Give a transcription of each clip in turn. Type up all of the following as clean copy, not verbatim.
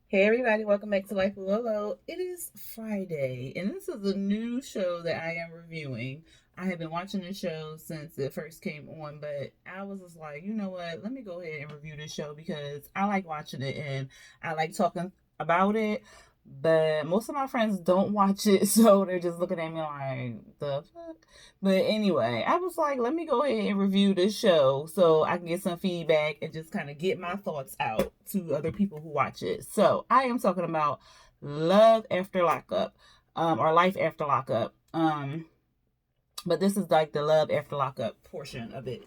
Hey everybody, welcome back to Life with Lolo. It is Friday, and this is a new show that I am reviewing. I have been watching the show since it first came on, but I was just like, you know what? Let me go ahead and review this show because I like watching it and I like talking about it. But most of my friends don't watch it, so they're just looking at me like, the fuck? But anyway, I was like, let me go ahead and review this show so I can get some feedback and just kind of get my thoughts out to other people who watch it. So I am talking about Love After Lockup, or Life After Lockup. But this is like the Love After Lockup portion of it.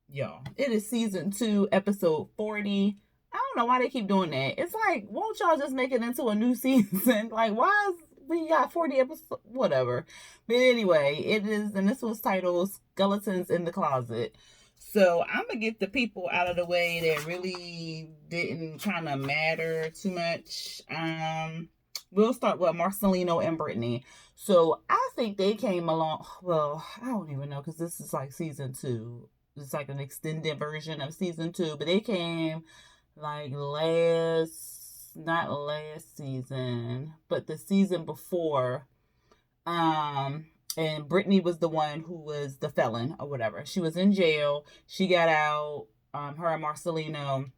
Y'all, it is season 2, episode 40. I don't know why they keep doing that. It's like, won't y'all just make it into a new season? Like, why is we got 40 episodes? Whatever. But anyway, it is, and this was titled Skeletons in the Closet. So I'm gonna get the people out of the way that really didn't kind of matter too much. We'll start with Marcelino and Brittany. So I think they came along. Well, I don't even know because this is like season 2. It's like an extended version of season 2, but they came like not last season, but the season before. And Brittany was the one who was the felon or whatever. She was in jail. She got out. Her and Marcelino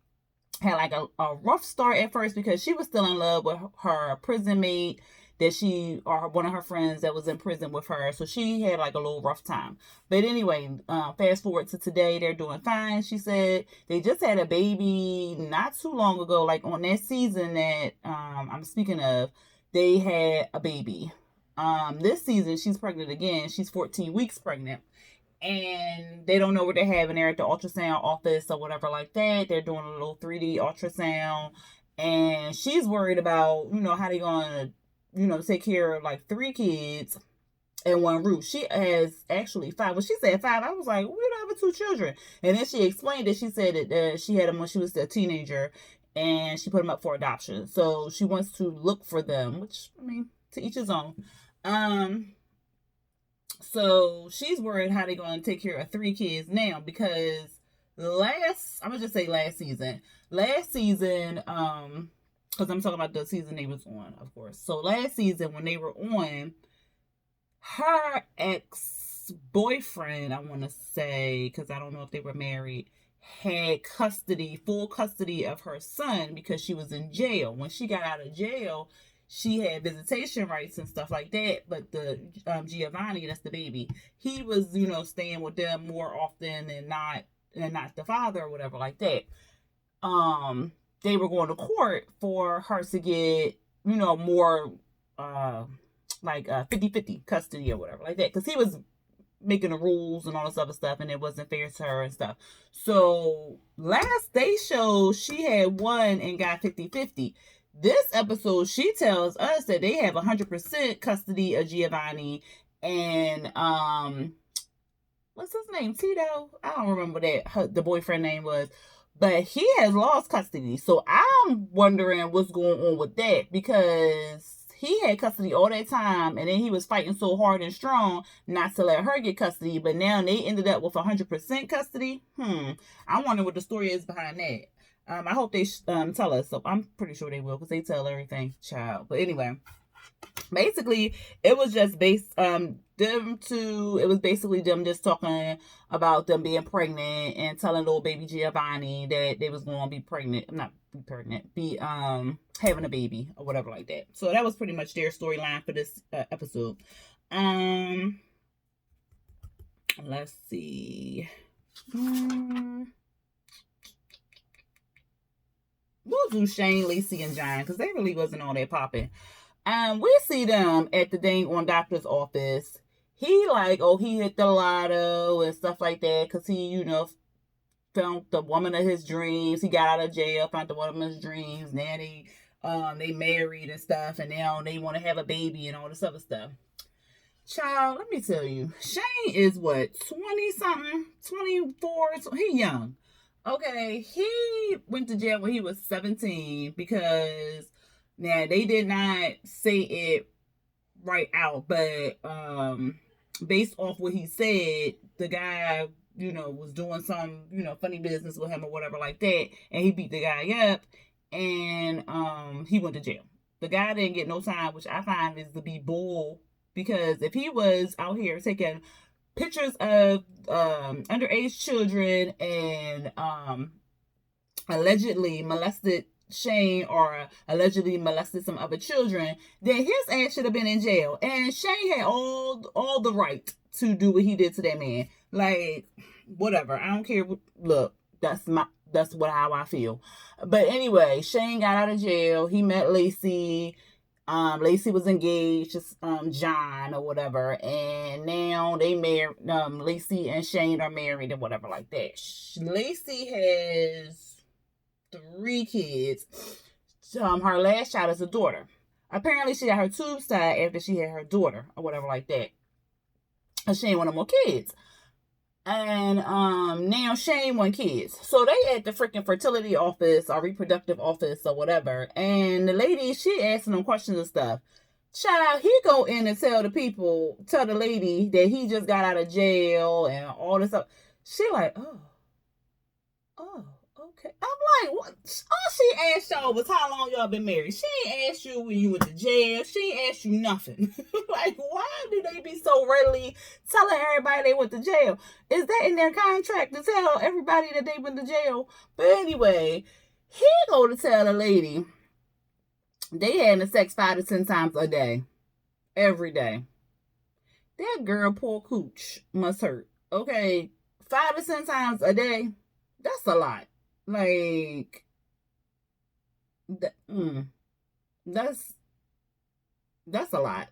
had like a rough start at first because she was still in love with her prison mate that she, or one of her friends that was in prison with her. So she had like a little rough time. But anyway, fast forward to today, they're doing fine. She said they just had a baby not too long ago, like on that season that I'm speaking of, they had a baby. This season she's pregnant again. She's 14 weeks pregnant, and they don't know what they're having. They're at the ultrasound office or whatever like that. They're doing a little 3D ultrasound, and she's worried about, how they gonna, take care of like 3 kids in one roof. She has actually 5. When she said 5, I was like, we don't have 2 children. And then she explained it. She said that she had them when she was a teenager, and she put them up for adoption. So she wants to look for them, which, I mean, to each his own. Um, so she's worried how they're going to take care of 3 kids now because I'm gonna just say last season, because I'm talking about the season they was on, of course. So last season when they were on, her ex boyfriend, I want to say, because I don't know if they were married, had full custody of her son because she was in jail. When she got out of jail, she had visitation rights and stuff like that. But the Giovanni, that's the baby, he was, staying with them more often than not, and not the father or whatever like that. They were going to court for her to get, more like 50-50 custody or whatever like that, because he was making the rules and all this other stuff, and it wasn't fair to her and stuff. So last they showed she had won and got 50-50. This episode she tells us that they have 100% custody of Giovanni, and what's his name, Tito, I don't remember that the boyfriend name was, but he has lost custody. So I'm wondering what's going on with that, because he had custody all that time, and then he was fighting so hard and strong not to let her get custody, but now they ended up with 100% custody. I wonder what the story is behind that. I hope they tell us. So I'm pretty sure they will, because they tell everything, child. But anyway, basically it was just it was basically them just talking about them being pregnant and telling little baby Giovanni that they was going to be pregnant, not be pregnant, be having a baby or whatever like that. So that was pretty much their storyline for this episode. Let's see. We'll do Shane, Lacey, and John, because they really wasn't all that popping. We see them at the dang on doctor's office. He like, he hit the lotto and stuff like that, because he, found the woman of his dreams. He got out of jail, found the woman of his dreams. Now they married and stuff, and now they want to have a baby and all this other stuff. Child, let me tell you, Shane is what, 20 something, 24, he young. Okay, he went to jail when he was 17 because now they did not say it right out, but based off what he said, the guy, was doing some, funny business with him or whatever like that, and he beat the guy up, and he went to jail. The guy didn't get no time, which I find is to be bull, because if he was out here taking pictures of underage children and allegedly molested Shane or allegedly molested some other children, then his ass should have been in jail. And Shane had all the right to do what he did to that man. Like, whatever. I don't care. Look, that's how I feel. But anyway, Shane got out of jail. He met Lacey. Lacey was engaged to John or whatever, and now they married. Lacey and Shane are married and whatever like that. Lacey has 3 kids. Her last child is a daughter. Apparently, she got her tubes tied after she had her daughter or whatever like that. And she ain't want no more kids. And now Shane want kids. So they at the freaking fertility office or reproductive office or whatever. And the lady, she asking them questions and stuff. Child, he go in and tell the lady that he just got out of jail and all this stuff. She like, oh, okay. I'm like, what? All she asked y'all was how long y'all been married. She ain't asked you when you went to jail. She ain't asked you nothing. Like, why do they be so readily telling everybody they went to jail? Is that in their contract to tell everybody that they went to jail? But anyway, he go to tell the lady they having sex 5 to 10 times a day. Every day. That girl poor cooch must hurt. Okay, 5 to 10 times a day, that's a lot. Like, that's a lot.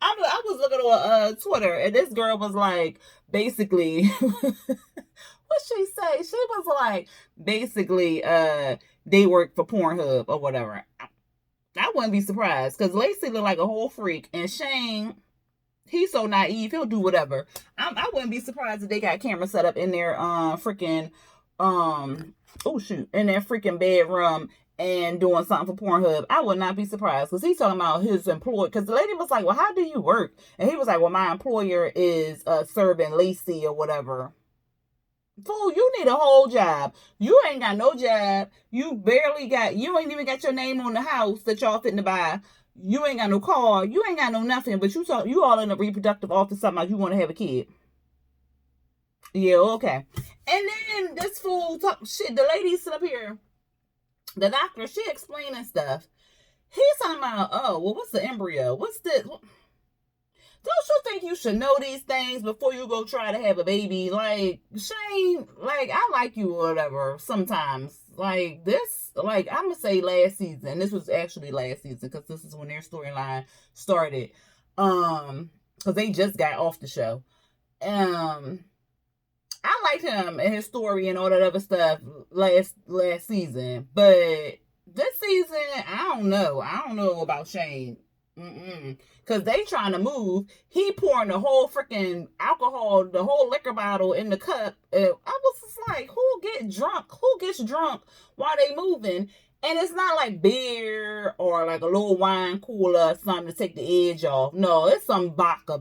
I was looking on Twitter, and this girl was like, basically, what she say? She was like, basically, they work for Pornhub or whatever. I wouldn't be surprised, because Lacey looked like a whole freak, and Shane, he's so naive, he'll do whatever. I wouldn't be surprised if they got cameras set up in their freaking in their freaking bedroom and doing something for Pornhub. I would not be surprised, because he's talking about his employer. Because the lady was like, well, how do you work? And he was like, well, my employer is serving Lacey or whatever. Fool, you need a whole job. You ain't got no job. You ain't even got your name on the house that y'all fitting to buy. You ain't got no car. You ain't got no nothing. But you all in a reproductive office talking about you want to have a kid. Yeah, okay. And then this fool talk shit. The lady sit up here. The doctor, she explaining stuff. He's talking about, oh, well, what's the embryo? What's this? Don't you think you should know these things before you go try to have a baby? Like, Shane, like, I like you or whatever sometimes. Like, this, like, I'm going to say last season. This was actually last season, because this is when their storyline started. Because they just got off the show. I liked him and his story and all that other stuff last season. But this season, I don't know. I don't know about Shane. Because they trying to move. He pouring the whole freaking alcohol, the whole liquor bottle in the cup. I was just like, who gets drunk while they moving? And it's not like beer or like a little wine cooler or something to take the edge off. No, it's some vodka,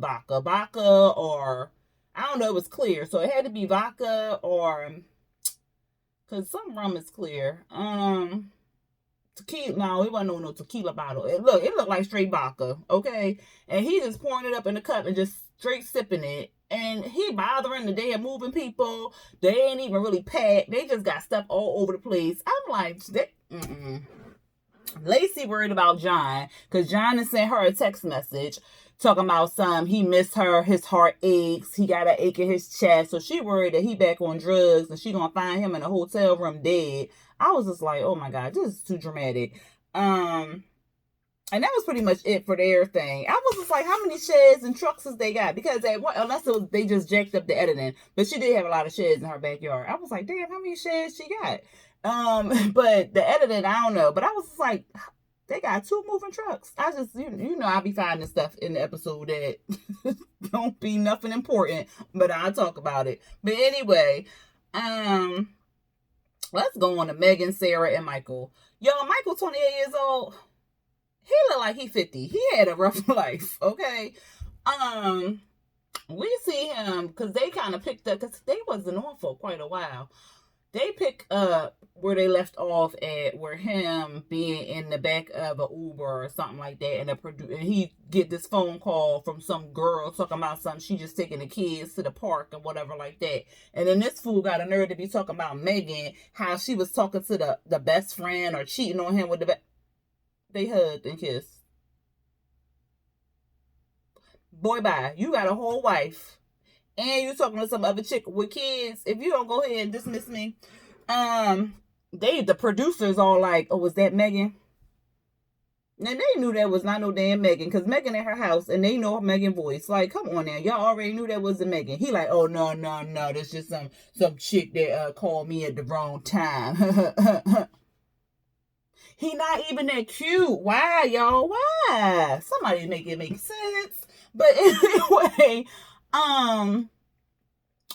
or I don't know, it was clear. So it had to be vodka or, because some rum is clear. Tequila, no, it wasn't no tequila bottle. It looked like straight vodka, okay? And he just pouring it up in the cup and just straight sipping it. And he bothering the damn moving people. They ain't even really packed. They just got stuff all over the place. I'm like, Lacey worried about John, because John has sent her a text message talking about he missed her, his heart aches, he got an ache in his chest. So she worried that he back on drugs and she gonna find him in a hotel room dead. I was just like, oh my God, this is too dramatic. And that was pretty much it for their thing. I was just like, how many sheds and trucks has they got? Because unless they just jacked up the editing, but she did have a lot of sheds in her backyard. I was like, damn, how many sheds she got? But the editing, I don't know. But I was just like, they got 2 moving trucks. I just, I be finding stuff in the episode that don't be nothing important, but I'll talk about it. But anyway, let's go on to Megan, Sarah, and Michael. Yo, Michael, 28 years old. He look like he 50. He had a rough life, okay? We see him, because they kind of picked up, because they wasn't on for quite a while. They pick up where they left off at, where him being in the back of an Uber or something like that, and he get this phone call from some girl talking about something. She just taking the kids to the park or whatever like that. And then this fool got a nerve to be talking about Megan, how she was talking to the best friend or cheating on him with they hugged and kissed. Boy, bye. You got a whole wife, and you talking to some other chick with kids. If you don't go ahead and dismiss me, the producers all like, oh, was that Megan? And they knew that was not no damn Megan, because Megan at her house, and they know Megan voice. Like, come on now, y'all already knew that was the Megan. He like, oh no, that's just some chick that called me at the wrong time. He not even that cute. Why, y'all? Why? Somebody make it make sense. But anyway,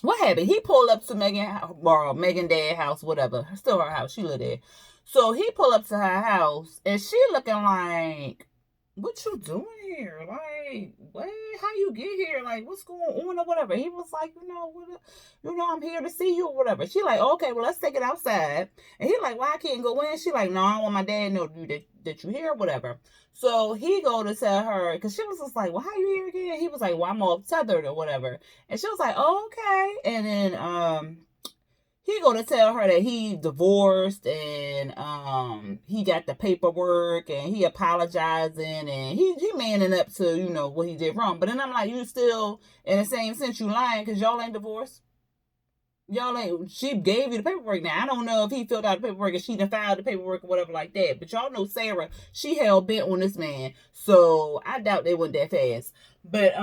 what happened? He pulled up to Megan dad's house, whatever. Still her house. She live there. So he pulled up to her house, and she looking like, what you doing here? Like, what? How you get here? Like, what's going on or whatever? He was like, I'm here to see you or whatever. She like, okay, well, let's take it outside. And he like, why I can't go in? She like, no, I don't want my dad to know that you here or whatever. So he go to tell her, because she was just like, well, how you here again? He was like, well, I'm all tethered or whatever. And she was like, oh, okay. And then he gonna tell her that he divorced, and he got the paperwork, and he apologizing, and he manning up to what he did wrong. But then I'm like, you still in the same sense you lying, because y'all ain't divorced. Y'all ain't. She gave you the paperwork. Now I don't know if he filled out the paperwork and she done filed the paperwork or whatever like that. But y'all know Sarah, she hell bent on this man, so I doubt they went that fast. But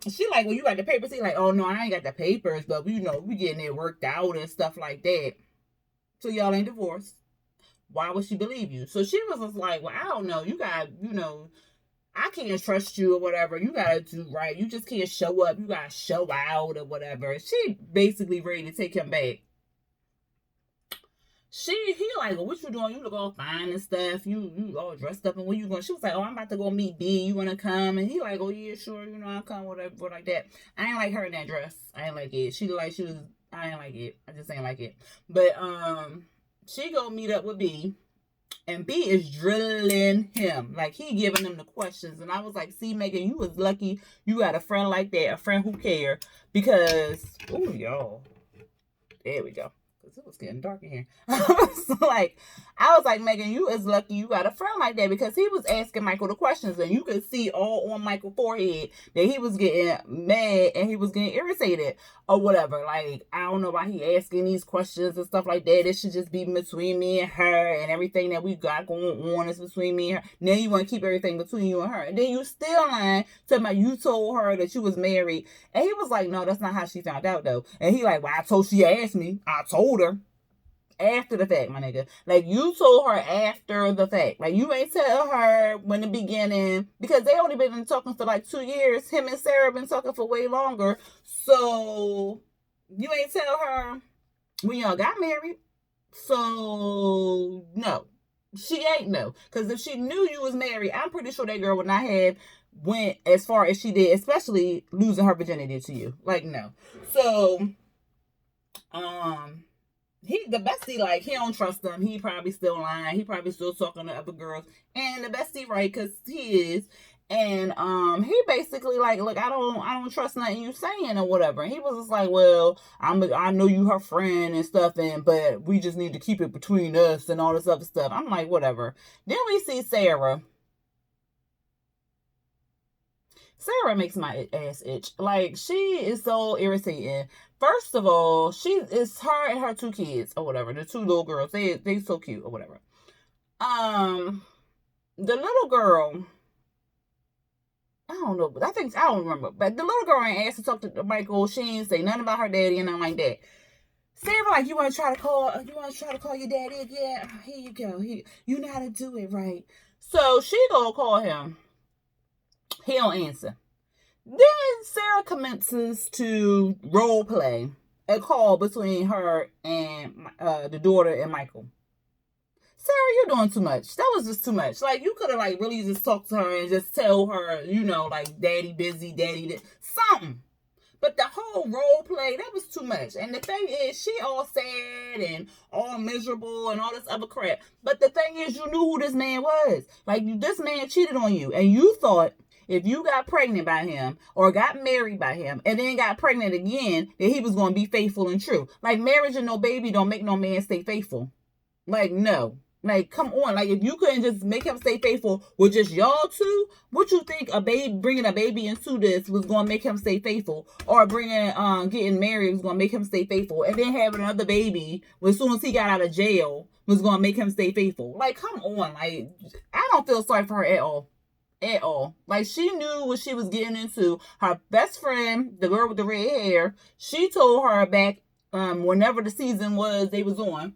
she like, well, you got the papers. He like, oh no, I ain't got the papers, but we getting it worked out and stuff like that. So y'all ain't divorced. Why would she believe you? So she was just like, well, I don't know. You got, I can't trust you or whatever. You gotta do right. You just can't show up. You gotta show out or whatever. She basically ready to take him back. He like, well, what you doing? You look all fine and stuff. You all dressed up, and where you going? She was like, oh, I'm about to go meet B. You wanna come? And he like, oh yeah, sure. I'll come, whatever like that. I ain't like her in that dress. I ain't like it. I ain't like it. I just ain't like it. But she go meet up with B. And B is drilling him. Like, he giving him the questions. And I was like, see, Megan, you was lucky you got a friend like that. A friend who cared. Because, ooh, y'all. There we go. Because it was getting dark in here. So, like, I was like, Megan, you is lucky you got a friend like that. Because he was asking Michael the questions. And you could see all on Michael's forehead that he was getting mad and he was getting irritated or whatever. Like, I don't know why he asking these questions and stuff like that. It should just be between me and her, and everything that we got going on is between me and her. Now you want to keep everything between you and her. And then you still lying, talking about you told her that you was married. And he was like, no, that's not how she found out though. And he like, well, she asked me. I told her. After the fact, my nigga. Like, you told her after the fact. Like, you ain't tell her when the beginning, because they only been talking for like 2 years. Him and Sarah been talking for way longer. So you ain't tell her when y'all got married. So no, she ain't know. Because if she knew you was married, I'm pretty sure that girl would not have went as far as she did, especially losing her virginity to you. Like, no. So the bestie, like, he don't trust them. He probably still lying. He probably still talking to other girls. And the bestie, right, because he is. And he basically like, look, I don't trust nothing you saying or whatever. And he was just like, well, I know you her friend and stuff, but we just need to keep it between us and all this other stuff. I'm like, whatever. Then we see Sarah. Sarah makes my ass itch. Like, she is so irritating. First of all, it's her and her 2 kids or whatever. The 2 little girls. They so cute or whatever. The little girl, I don't know, but I don't remember. But the little girl ain't asked to talk to Michael. She ain't say nothing about her daddy and nothing like that. Sarah, like, you want to try to call your daddy again? Here you go. You know how to do it, right? So she gonna call him. He don't answer. Then Sarah commences to role play a call between her and the daughter and Michael. Sarah, you're doing too much. That was just too much. Like, you could have, like, really just talked to her and just tell her, like, daddy busy, daddy this, something. But the whole role play, that was too much. And the thing is, she all sad and all miserable and all this other crap. But the thing is, you knew who this man was. Like, this man cheated on you. And you thought if you got pregnant by him or got married by him and then got pregnant again, that he was going to be faithful and true. Like, marriage and no baby don't make no man stay faithful. Like, no. Like, come on. Like, if you couldn't just make him stay faithful with just y'all two, what you think bringing a baby into this was going to make him stay faithful? Or getting married was going to make him stay faithful? And then having another baby as soon as he got out of jail was going to make him stay faithful? Like, come on. Like, I don't feel sorry for her at all. At all. Like, she knew what she was getting into. Her best friend, the girl with the red hair, she told her back whenever the season was they was on,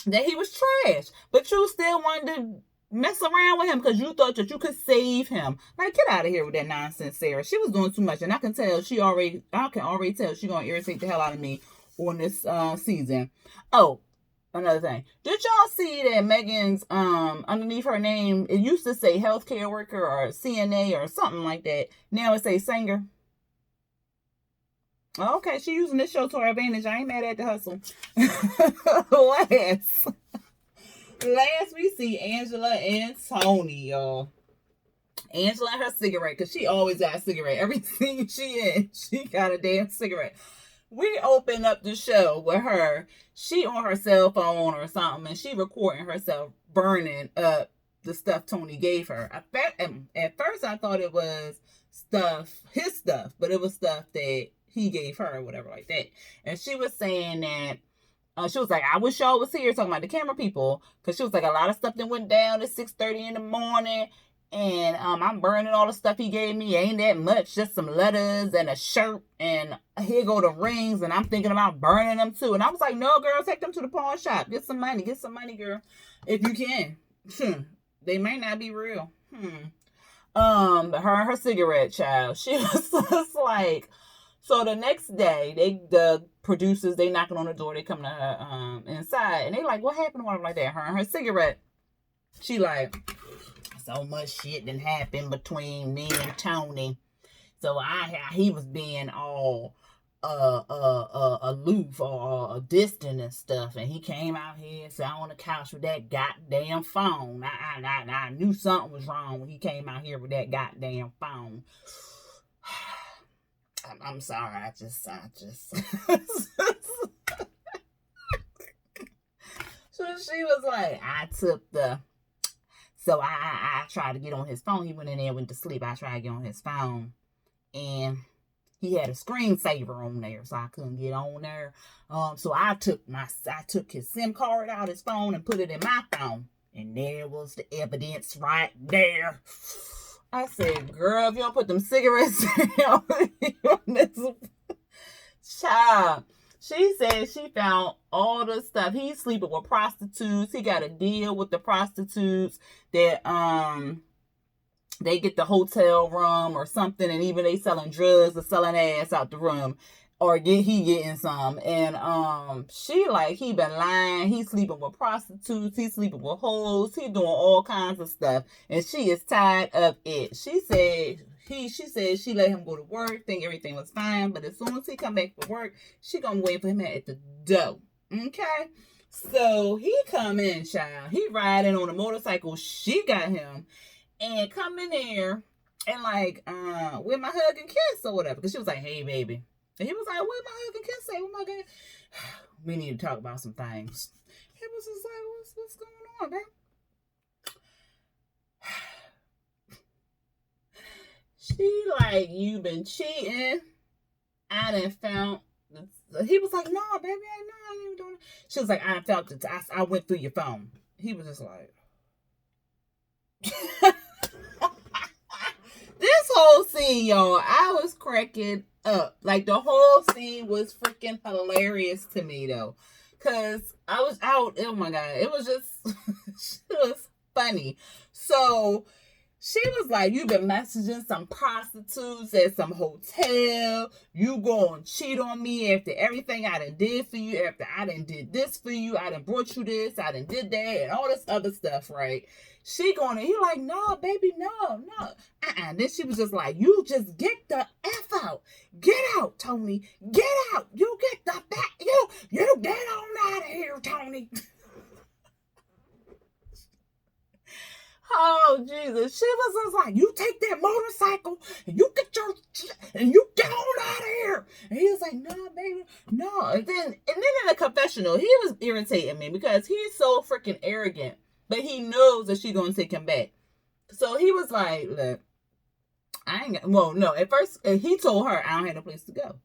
that he was trash, but you still wanted to mess around with him because you thought that you could save him. Like, get out of here with that nonsense, Sarah. She was doing too much, and I can tell I can already tell she's gonna irritate the hell out of me on this season. Oh, another thing. Did y'all see that Megan's underneath her name, it used to say healthcare worker or CNA or something like that. Now it says singer. Okay, she using this show to her advantage. I ain't mad at the hustle. Last we see Angela and Tony, y'all. Angela and her cigarette, because she always got a cigarette. Every scene she in, she got a damn cigarette. We open up the show with her. She on her cell phone or something, and she recording herself burning up the stuff Tony gave her. At first, I thought it was his stuff, but it was stuff that he gave her or whatever like that. And she was saying that she was like, I wish y'all was here, talking about the camera people, because she was like, a lot of stuff that went down at 6:30 in the morning, and I'm burning all the stuff he gave me. Ain't that much, just some letters and a shirt, and here go the rings, and I'm thinking about burning them too. And I was like, no, girl, take them to the pawn shop, get some money, girl, if you can. They might not be real. Her cigarette, child, she was just like. So the next day, the producers, they knocking on the door, they come to her inside, and they like, what happened to her like that? Her and her cigarette. She like, so much shit done happened between me and Tony. So he was being all aloof or distant and stuff, and he came out here and sat on the couch with that goddamn phone. I knew something was wrong when he came out here with that goddamn phone. I'm sorry, I just. So she was like, so I tried to get on his phone. He went in there, went to sleep. I tried to get on his phone, and he had a screensaver on there, so I couldn't get on there. So I took his SIM card out of his phone and put it in my phone, and there was the evidence right there. I said, girl, if you don't put them cigarettes down on this child. She said she found all the stuff. He's sleeping with prostitutes. He got a deal with the prostitutes that they get the hotel room or something, and even they selling drugs or selling ass out the room. Or he getting some. And she like, he been lying. He's sleeping with prostitutes. He's sleeping with hoes. He doing all kinds of stuff. And she is tired of it. She said she let him go to work, think everything was fine. But as soon as he come back from work, she gonna wait for him at the door. Okay? So he come in, child. He riding on a motorcycle. She got him. And come in there and like, with my hug and kiss or whatever. Because she was like, hey, baby. And he was like, what my hug and kiss say? What my God? We need to talk about some things. He was just like, what's going on, babe? She like, you been cheating. I done found. He was like, no, baby, I ain't even doing it. She was like, I felt it. I went through your phone. He was just like. This whole scene, y'all, I was cracking up. Like, the whole scene was freaking hilarious to me, though. Because I was out. Oh, my God. It was just, it was funny. So, She was like, you've been messaging some prostitutes at some hotel. You going to cheat on me after everything I done did for you, after I done did this for you, I done brought you this, I done did that, and all this other stuff, right? She going to, he like, no, baby, no. Then she was just like, you just get the F out. Get out, Tony. Get out. You get the back. You get on out of here, Tony. Oh, Jesus. She was just like, you take that motorcycle and you get on out of here. And he was like, no, baby, no. And then in the confessional, he was irritating me because he's so freaking arrogant, but he knows that she's going to take him back. So he was like, look, at first he told her, I don't have no place to go.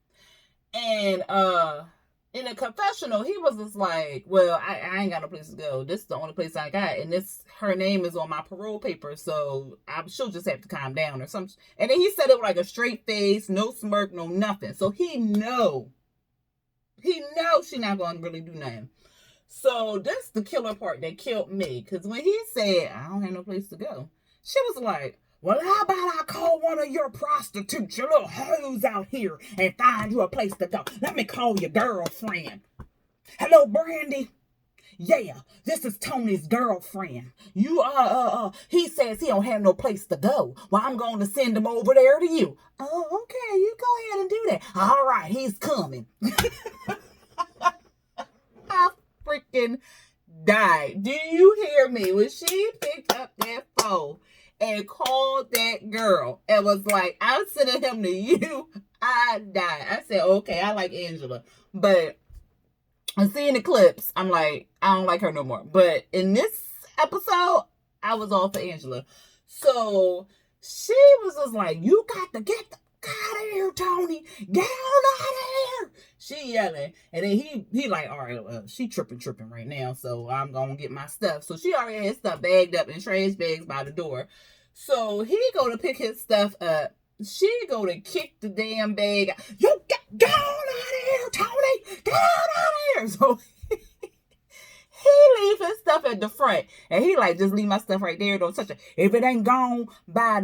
And, in a confessional, he was just like, well, I ain't got no place to go. This is the only place I got. And her name is on my parole paper. So she'll just have to calm down or something. And then he said it with like a straight face, no smirk, no nothing. So he knows she's not going to really do nothing. So that's the killer part that killed me. Because when he said, I don't have no place to go, she was like, well, how about I call one of your prostitutes, your little hoes out here, and find you a place to go. Let me call your girlfriend. Hello, Brandy. Yeah, this is Tony's girlfriend. He says he don't have no place to go. Well, I'm going to send him over there to you. Oh, okay, you go ahead and do that. All right, he's coming. I freaking died. Do you hear me? When she picked up that phone and called that girl and was like, I'm sending him to you, I died. I said, okay, I like Angela. But I'm seeing the clips, I'm like, I don't like her no more. But in this episode, I was all for Angela. So she was just like, you got to get the out of here, Tony. Get on out of here. She yelling. And then he like, all right, well, she tripping right now. So I'm going to get my stuff. So she already had stuff bagged up in trash bags by the door. So he go to pick his stuff up. She go to kick the damn bag. You get on out of here, Tony. Get on out of here. So he leave his stuff at the front. And he like, just leave my stuff right there. Don't touch it. If it ain't gone by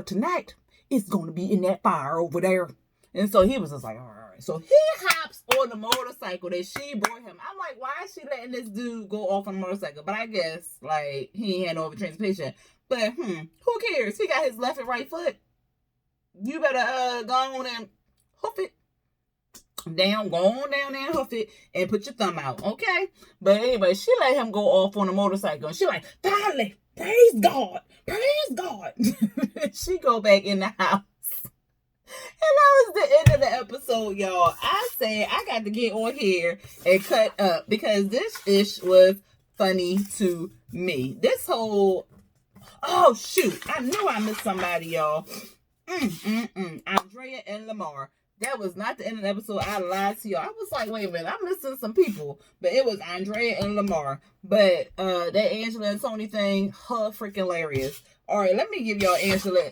tonight, it's going to be in that fire over there. And so he was just like, all right. So he hops on the motorcycle that she brought him. I'm like, why is she letting this dude go off on a motorcycle? But I guess, like, he ain't had no other transportation. But, who cares? He got his left and right foot. You better go on and hoof it. Go on down there and hoof it and put your thumb out, okay? But anyway, she let him go off on a motorcycle. And she like, finally, praise God. She go back in the house. And that was the end of the episode, y'all. I said I got to get on here and cut up because this ish was funny to me. This whole, oh shoot, I knew I missed somebody, y'all. Andrea and Lamar. That was not the end of the episode. I lied to y'all. I was like, wait a minute, I'm missing some people. But it was Andrea and Lamar. But that Angela and Tony thing, freaking hilarious. Alright, let me give y'all Angela,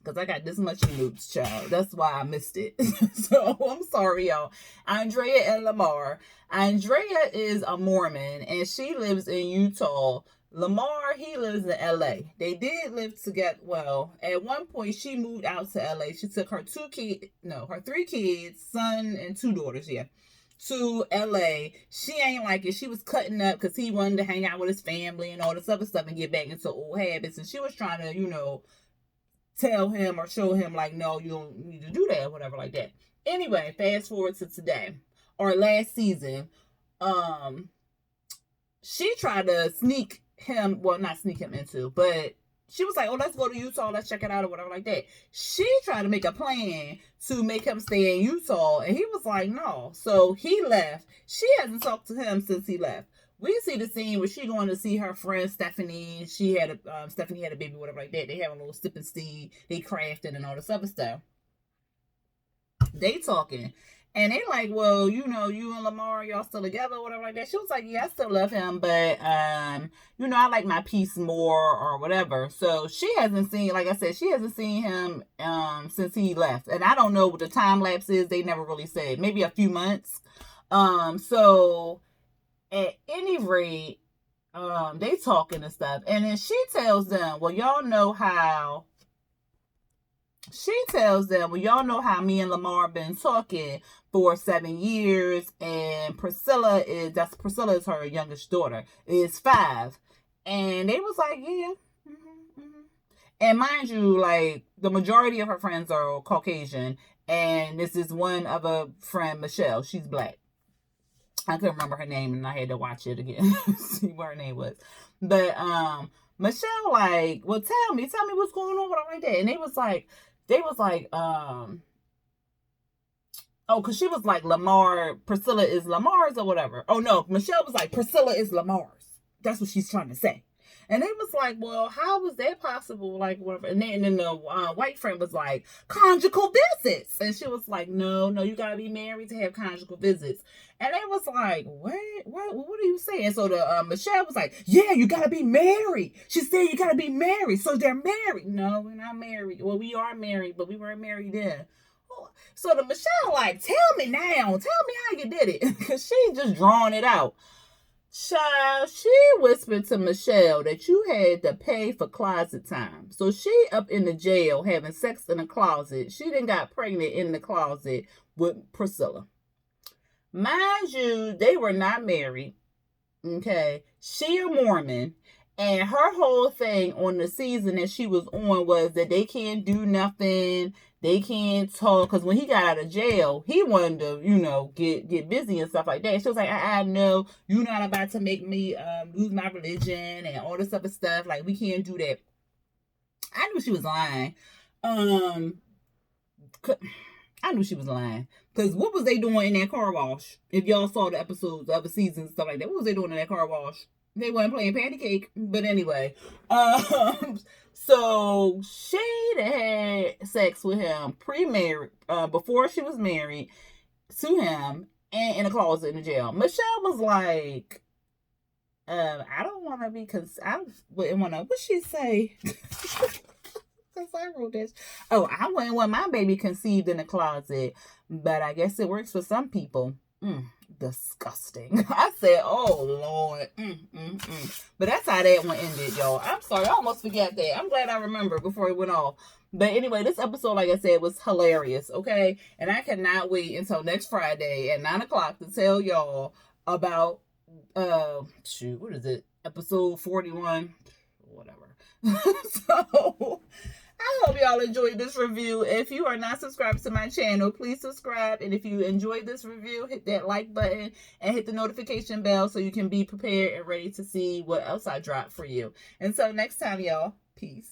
because I got this much notes, child. That's why I missed it. So, I'm sorry, y'all. Andrea and Lamar. Andrea is a Mormon, and she lives in Utah. Lamar, he lives in LA. They did live together. Well, at one point, she moved out to LA. She took her 3 kids, son and 2 daughters, to LA. She ain't like it. She was cutting up because he wanted to hang out with his family and all this other stuff and get back into old habits. And she was trying to, tell him or show him like, no, you don't need to do that or whatever like that. Anyway, fast forward to today or last season. She tried to not sneak him into, but she was like, oh, let's go to Utah, let's check it out or whatever like that. She tried to make a plan to make him stay in Utah, and he was like, no. So he left. She hasn't talked to him since he left. We see the scene where she going to see her friend Stephanie. Stephanie had a baby, whatever like that. They have a little sip and see. They crafting and all this other stuff. They talking. And they like, well, you and Lamar, y'all still together or whatever like that. She was like, yeah, I still love him, but, I like my peace more or whatever. So she hasn't seen, like I said, she hasn't seen him since he left. And I don't know what the time lapse is. They never really said. Maybe a few months. So at any rate, they talking and stuff. And then she tells them, well, y'all know how me and Lamar been talking for 7 years, and Priscilla is her youngest daughter, is 5. And they was like, yeah. And mind you, like, the majority of her friends are Caucasian, and this is one other friend, Michelle. She's black. I couldn't remember her name, and I had to watch it again, see what her name was. But Michelle, like, well, tell me what's going on with her like that. And they was like, oh, because she was like, Priscilla is Lamar's or whatever. Oh, no, Michelle was like, Priscilla is Lamar's. That's what she's trying to say. And they was like, well, how was that possible? Like, whatever. And then the white friend was like, conjugal visits. And she was like, no, you got to be married to have conjugal visits. And they was like, what are you saying? So the Michelle was like, yeah, you got to be married. She said you got to be married. So they're married. No, we're not married. Well, we are married, but we weren't married then. So the Michelle like, tell me how you did it. Because she just drawing it out. Child, she whispered to Michelle that you had to pay for closet time. So she up in the jail having sex in a closet. She done got pregnant in the closet with Priscilla. Mind you, they were not married. Okay. She a Mormon. And her whole thing on the season that she was on was that they can't do nothing. They can't talk. Because when he got out of jail, he wanted to, get busy and stuff like that. She was like, I know you're not about to make me lose my religion and all this other stuff. Like, we can't do that. I knew she was lying. I knew she was lying. Because what was they doing in that car wash? If y'all saw the episodes, the other seasons, stuff like that. What was they doing in that car wash? They weren't playing patty cake. But anyway. So she had sex with him pre-married, before she was married to him, and in a closet in the jail. Michelle was like, I don't want to be, I wouldn't want to, what she say? Because I wrote this. Oh, I wouldn't want my baby conceived in a closet, but I guess it works for some people. Disgusting. I said, oh Lord. But that's how that one ended, y'all. I'm sorry, I almost forgot that. I'm glad I remembered before it went off. But anyway, this episode, like I said, was hilarious, okay? And I cannot wait until next Friday at 9 o'clock to tell y'all about what is it? Episode 41? Whatever. So I hope y'all enjoyed this review. If you are not subscribed to my channel, please subscribe. And if you enjoyed this review, hit that like button and hit the notification bell so you can be prepared and ready to see what else I drop for you. Until next time, y'all. Peace.